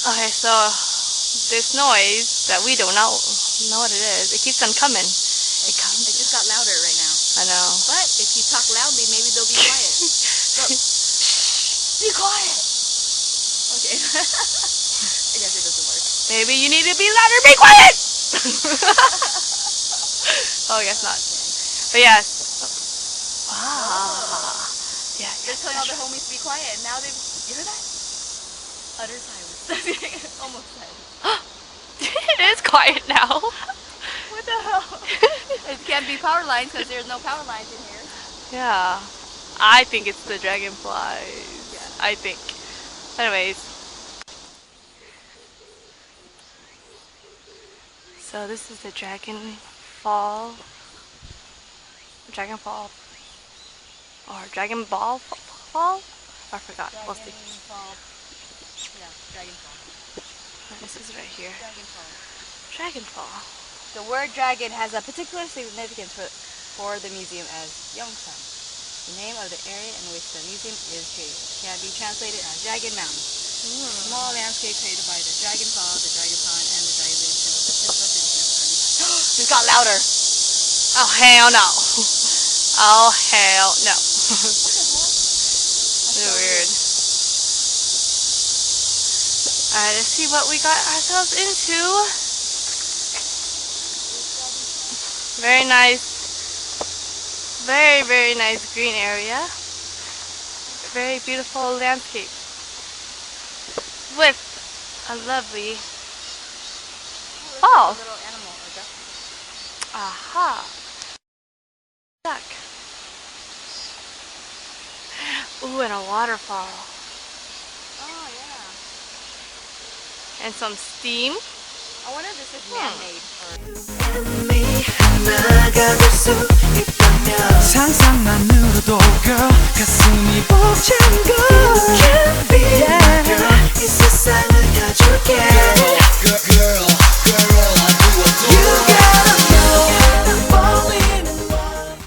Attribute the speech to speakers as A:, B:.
A: Okay, so this noise that we don't know what it is. It keeps on coming. It comes.
B: It just got louder right now.
A: I know.
B: But if you talk loudly, maybe they'll be quiet. Look. Be quiet. Okay. I guess it doesn't work.
A: Maybe you need to be louder. Be quiet. Oh, I guess not.
B: Okay.
A: But yes. Wow. Yeah.
B: They're telling all their homies to be quiet, and now they've. You heard that? Utter silence. Almost silence.
A: It is quiet now.
B: What the hell? It can't be power lines because there's no power lines in here.
A: Yeah. I think it's the dragonflies.
B: Yeah.
A: I think. Anyways. So this is the Dragon Fall. Dragon Fall. Or Dragon Ball Fall? I forgot. We'll see.
B: Fall. Yeah, Dragon Fall.
A: This is right here.
B: Dragon Fall.
A: Dragon Fall.
B: The word dragon has a particular significance for the museum as Yongsan, the name of the area in which the museum is created. Can be translated as Dragon Mountain. A small landscape created by the Dragon Fall, the Dragon Pond, and the Dragon Village of the Prince of It got louder.
A: Oh hell no. Oh hell no. So weird. Alright, let's see what we got ourselves into. Very nice. Very, very nice green area. Very beautiful landscape. With a lovely fall.
B: Little animal or duck.
A: Aha. Duck. Ooh, and a waterfall.
B: Oh yeah.
A: And some steam.
B: I wonder if this is man-made or...
C: 상상만으로도 girl 가슴이 벅찬 걸 Can't be